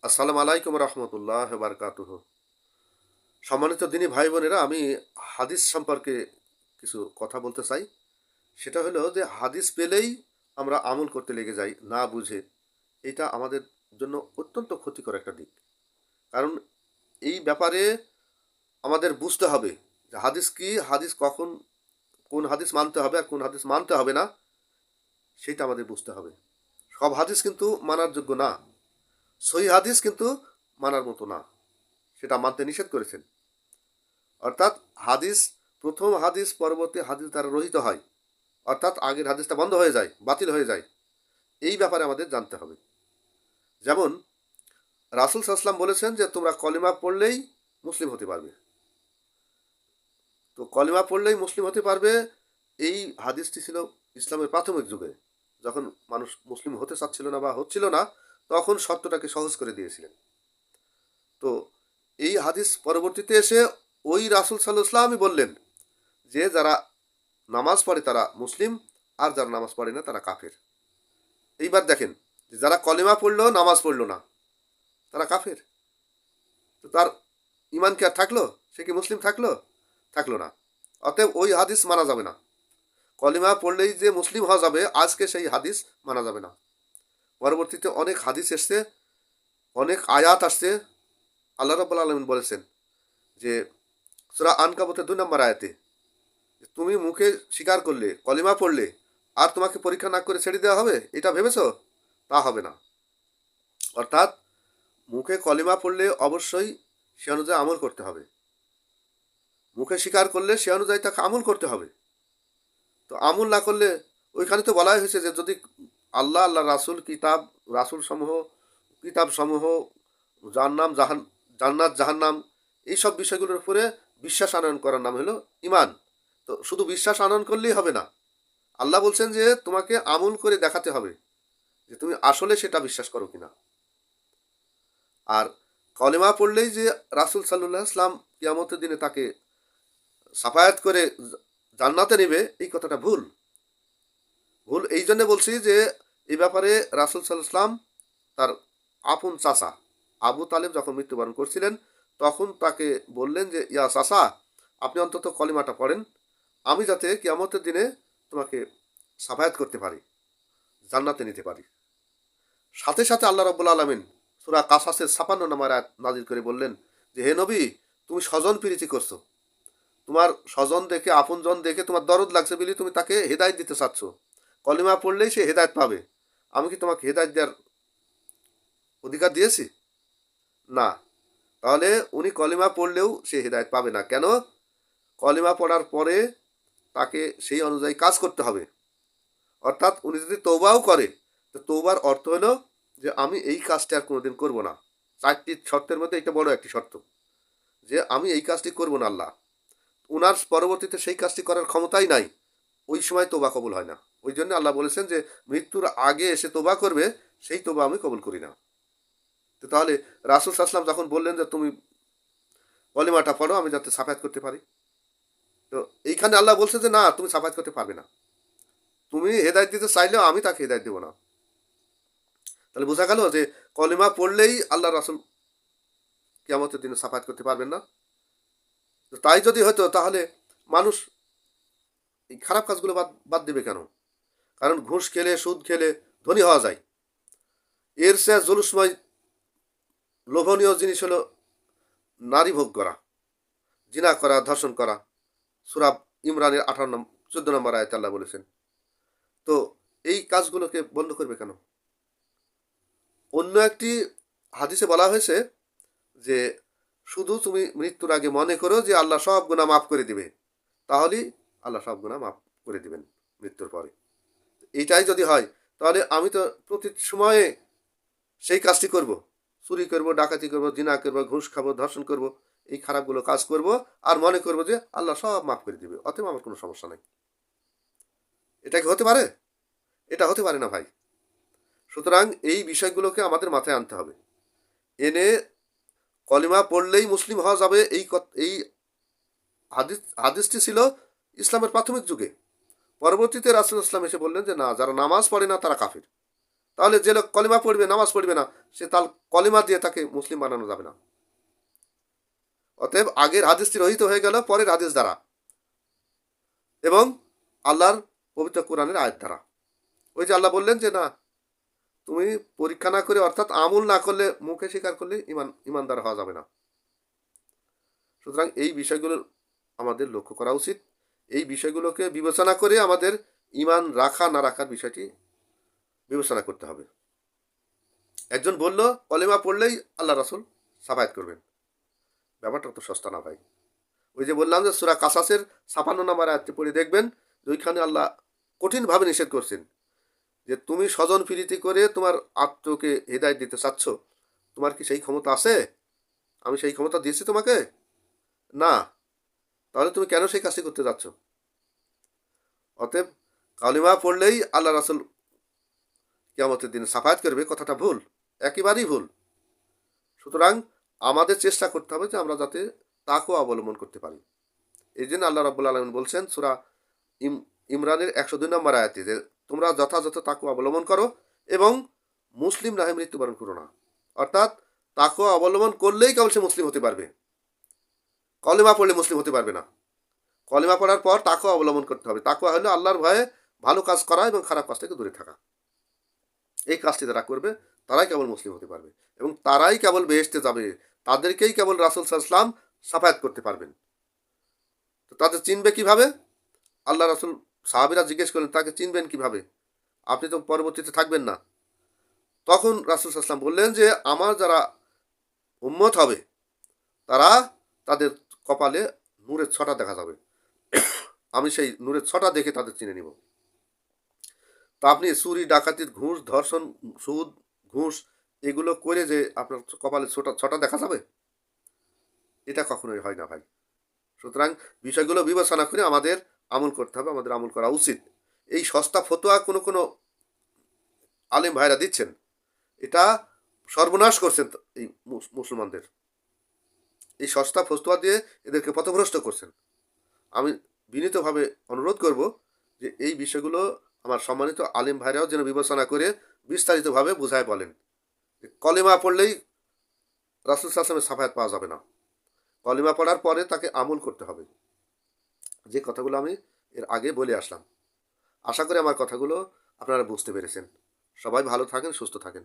আসসালামু আলাইকুম রহমতুল্লাহ বারকাতুহ। সম্মানিত দিনী ভাই বোনেরা, আমি হাদিস সম্পর্কে কিছু কথা বলতে চাই। সেটা হলো যে হাদিস পেলেই আমরা আমল করতে লেগে যাই না বুঝে। এটা আমাদের জন্য অত্যন্ত ক্ষতিকর একটা দিক। কারণ এই ব্যাপারে আমাদের বুঝতে হবে যে হাদিস কি, হাদিস কখন, কোন হাদিস মানতে হবে আর কোন হাদিস মানতে হবে না, সেটা আমাদের বুঝতে হবে। সব হাদিস কিন্তু মানার যোগ্য না, সহি হাদিস কিন্তু মানার মতো না, সেটা মানতে নিষেধ করেছেন। অর্থাৎ হাদিস, প্রথম হাদিস পরবর্তী হাদিস দ্বারা রহিত হয়, অর্থাৎ আগের হাদিসটা বন্ধ হয়ে যায়, বাতিল হয়ে যায়। এই ব্যাপারে আমাদের জানতে হবে। যেমন রাসুল সাল্লাম বলেছেন যে তোমরা কলিমা পড়লেই মুসলিম হতে পারবে। তো কলিমা পড়লেই মুসলিম হতে পারবে, এই হাদিসটি ছিল ইসলামের প্রাথমিক যুগে, যখন মানুষ মুসলিম হতে চাচ্ছিল না বা হচ্ছিল না, তখন সত্যটাকে সহজ করে দিয়েছিলেন। তো এই হাদিস পরবর্তীতে এসে ওই রাসুল সাল্লাহ ইসলামই বললেন যে যারা নামাজ পড়ে তারা মুসলিম, আর যারা নামাজ পড়ে না তারা কাফের। এইবার দেখেন, যারা কলেমা পড়লো নামাজ পড়লো না, তারা কাফের। তো তার ইমান কি আর থাকলো? সে কি মুসলিম থাকলো? থাকলো না। অতএব ওই হাদিস মানা যাবে না। কলিমা পড়লেই যে মুসলিম হওয়া যাবে, আজকে সেই হাদিস মানা যাবে না। পরবর্তীতে অনেক হাদিস এসছে, অনেক আয়াত আসছে। আল্লাহ রাব্বুল আলামিন বলেছেন যে সূরা আনকাবুতের 2 নম্বর আয়াতে, তুমি মুখে স্বীকার করলে, কলিমা পড়লে, আর তোমাকে পরীক্ষা না করে ছেড়ে দেওয়া হবে, এটা ভেবেছো? তা হবে না। অর্থাৎ মুখে কলিমা পড়লে অবশ্যই সে অনুযায়ী আমল করতে হবে। মুখে স্বীকার করলে সে অনুযায়ী তাকে আমল করতে হবে। তো আমল না করলে, ওইখানে তো বলাই হয়েছে যে যদি আল্লাহ, আল্লাহ রাসুল, কিতাব, রাসুল সমূহ, কিতাব সমূহ, জান্নাম জাহান, জান্নাত জাহান্নাম, এইসব বিষয়গুলোর উপরে বিশ্বাস আনয়ন করার নাম হলো ইমান। তো শুধু বিশ্বাস আনয়ন করলেই হবে না। আল্লাহ বলছেন যে তোমাকে আমল করে দেখাতে হবে যে তুমি আসলে সেটা বিশ্বাস করো কিনা। আর কলেমা পড়লেই যে রাসুল সাল্লাহ ইসলাম কিয়ামতের দিনে তাকে সাফায়াত করে জান্নাতে নেবে, এই কথাটা ভুল। ভুল এই জন্য বলছি যে এই ব্যাপারে রাসুল সাল্লাহ ইসলাম তার আপন চাচা আবু তালেব যখন মৃত্যুবরণ করছিলেন, তখন তাকে বললেন যে ইয়া চাচা, আপনি অন্তত কলিমাটা পড়েন, আমি যাতে কিয়ামতের দিনে তোমাকে সাফায়াত করতে পারি, জান্নাতে নিতে পারি। সাথে সাথে আল্লাহ রাব্বুল আলামিন সূরা কাসাসের 56 নম্বর আয়াত নাজিল করে বললেন যে হে নবী, তুমি স্বজন প্রীতি করছো, তোমার স্বজন দেখে, আপনজন দেখে তোমার দরদ লাগছে বলে তুমি তাকে হেদায়েত দিতে চাচ্ছ। কলিমা পড়লেই সে হেদায়েত পাবে। আমি কি তোমাকে হেদায়েত দেওয়ার অধিকার দিয়েছি? না। তাহলে উনি কলিমা পড়লেও সে হেদায়েত পাবে না। কেন? কলিমা পড়ার পরে তাকে সেই অনুযায়ী কাজ করতে হবে। অর্থাৎ উনি যদি তৌবাও করে, তো তৌবার অর্থ হলো যে আমি এই কাজটা আর কোনোদিন করবো না। 4টি শর্তের মধ্যে এটা বড় একটি শর্ত, যে আমি এই কাজটি করবো না। আল্লাহ উনার পরবর্তীতে সেই কাজটি করার ক্ষমতাই নাই, ওই সময় তোবা কবুল হয় না। ওই জন্য আল্লাহ বলেছেন যে মৃত্যুর আগে এসে তোবা করবে, সেই তোবা আমি কবুল করি না। তো তাহলে রাসুল সাল্লাম যখন বললেন যে তুমি কলিমাটা পড়ো, আমি যাতে সাফায়াত করতে পারি, তো এইখানে আল্লাহ বলছে যে না, তুমি সাফায়াত করতে পারবে না। তুমি হেদায়ত দিতে চাইলেও আমি তাকে হেদায়ত দেবো না। তাহলে বোঝা গেল যে কলিমা পড়লেই আল্লাহ রাসুল কিয়ামতের দিনে সাফায়াত করতে পারবেন না। তো তাই যদি হতো, তাহলে মানুষ এই খারাপ কাজগুলো বাদ বাদ দেবে কেন? কারণ ঘুষ খেলে, সুদ খেলে ধনী হওয়া যায়। এর চেয়ে জলুসময় লোভনীয় জিনিস হলো নারী ভোগ করা, জিনা করা, ধর্ষণ করা। সূরা ইমরানের 14 নম্বর আয়াতে আল্লাহ বলেছেন। তো এই কাজগুলোকে বন্ধ করবে কেন? অন্য একটি হাদিসে বলা হয়েছে যে শুধু তুমি মৃত্যুর আগে মনে করো যে আল্লাহ সব গুনাহ মাফ করে দিবে, তাহলেই আল্লাহ সব গুনাহ মাফ করে দিবেন মৃত্যুর পরে। এইটাই যদি হয়, তাহলে আমি তো প্রতি সময়ে সেই কাজটি করব, চুরি করব, ডাকাতি করব, জিনা করব, ঘুষ খাবো, ধর্ষণ করব, এই খারাপগুলো কাজ করব, আর মনে করব যে আল্লাহ সব মাফ করে দিবে, অতএব আমার কোনো সমস্যা নাই। এটা কি হতে পারে? এটা হতে পারে না ভাই। সুতরাং এই বিষয়গুলোকে আমাদের মাথায় আনতে হবে। এনে কলিমা পড়লেই মুসলিম হওয়া যাবে, এই হাদিসটি ছিল ইসলামের প্রাথমিক যুগে। পরবর্তীতে রাসূল ইসলাম এসে বললেন যে না, যারা নামাজ পড়ে না তারা কাফির। তাহলে যে লোক কলিমা পড়বে, নামাজ পড়বে না, সে তার কলিমা দিয়ে তাকে মুসলিম বানানো যাবে না। অতএব আগের হাদিসটি রহিত হয়ে গেল পরের হাদিস দ্বারা এবং আল্লাহর পবিত্র কোরআনের আয়াত দ্বারা। ওই যে আল্লাহ বললেন যে না, তুমি পরীক্ষা না করে অর্থাৎ আমল না করলে, মুখে স্বীকার করলে ইমানদার হওয়া যাবে না। সুতরাং এই বিষয়গুলো আমাদের লক্ষ্য করা উচিত। এই বিষয়গুলোকে বিবেচনা করে আমাদের ইমান রাখা না রাখার বিষয়টি বিবেচনা করতে হবে। একজন বলল কলেমা পড়লেই আল্লাহ রাসূল সাফায়াত করবেন, ব্যাপারটা তো সস্তা না ভাই। ওই যে বললাম যে সূরা কাসাসের ৫৬ নম্বর আয়াতটি পড়ে দেখবেন যে ওইখানে আল্লাহ কঠিনভাবে নিষেধ করছেন যে তুমি স্বজন প্রীতি করে তোমার আত্মকে হেদায়েত দিতে চাচ্ছ, তোমার কি সেই ক্ষমতা আছে? আমি সেই ক্ষমতা দিয়েছি তোমাকে? না। তাহলে তুমি কেন সেই কাজটি করতে যাচ্ছ? অতএব কালিমা পড়লেই আল্লাহ রাসূল কিয়ামতের দিনে সাফায়াত করবে, কথাটা ভুল, একেবারেই ভুল। সুতরাং আমাদের চেষ্টা করতে হবে যে আমরা যাতে তাকওয়া অবলম্বন করতে পারি। এই জন্য আল্লাহ রাব্বুল আলামিন বলছেন সূরা ইমরানের ১০২ নম্বর আয়াতে যে তোমরা যথাযথ তাকওয়া অবলম্বন করো এবং মুসলিম না হয়ে মৃত্যুবরণ করো না। অর্থাৎ তাকওয়া অবলম্বন করলেই কেবল সে মুসলিম হতে পারবে, কলেমা পড়লে মুসলিম হতে পারবে না। কলেমা পড়ার পর তাকওয়া অবলম্বন করতে হবে। তাকওয়া হলো আল্লাহর ভয়ে ভালো কাজ করা এবং খারাপ কাজ থেকে দূরে থাকা। এই কাজটি যারা করবে তারাই কেবল মুসলিম হতে পারবে এবং তারাই কেবল বেহেশতে যাবে, তাদেরকেই কেবল রাসূল সাল্লাল্লাহু আলাইহি ওয়াসাল্লাম সাফায়াত করতে পারবেন। তো তাদের চিনবে কিভাবে? আল্লাহ রাসূল, সাহাবীরা জিজ্ঞেস করলেন তাকে চিনবেন কিভাবে, আপনি তো পরবর্তীতে থাকবেন না। তখন রাসূল সাল্লাল্লাহু আলাইহি ওয়াসাল্লাম বললেন যে আমার যারা উম্মত হবে তারা, তাদের কপালে নূরের ছটা দেখা যাবে, আমি সেই নূরের ছটা দেখে তাদের চিনে নিব। তা আপনি চুরি, ডাকাতির, ঘুষ, ধর্ষণ, সুদ, ঘুষ এগুলো করে যে আপনার কপালে ছটা দেখা যাবে, এটা কখনোই হয় না ভাই। সুতরাং বিষয়গুলো বিবেচনা করে আমাদের আমল করতে হবে, আমাদের আমল করা উচিত। এই সস্তা ফতোয়া কোনো কোনো আলেম ভাইরা দিচ্ছেন, এটা সর্বনাশ করছেন এই মুসলমানদের। এই সস্তা ফতোয়া দিয়ে এদেরকে পথভ্রষ্ট করছেন। আমি বিনীতভাবে অনুরোধ করব যে এই বিষয়গুলো আমার সম্মানিত আলেম ভাইরাও যেন বিবেচনা করে বিস্তারিতভাবে বুঝায় বলেন। কলেমা পড়লেই রাসূল সাল্লাল্লাহু আলাইহি ওয়াসাল্লামের সাফায়াত পাওয়া যাবে না, কলেমা পড়ার পরে তাকে আমল করতে হবে। যে কথাগুলো আমি এর আগে বলে আসলাম, আশা করি আমার কথাগুলো আপনারা বুঝতে পেরেছেন। সবাই ভালো থাকেন, সুস্থ থাকেন।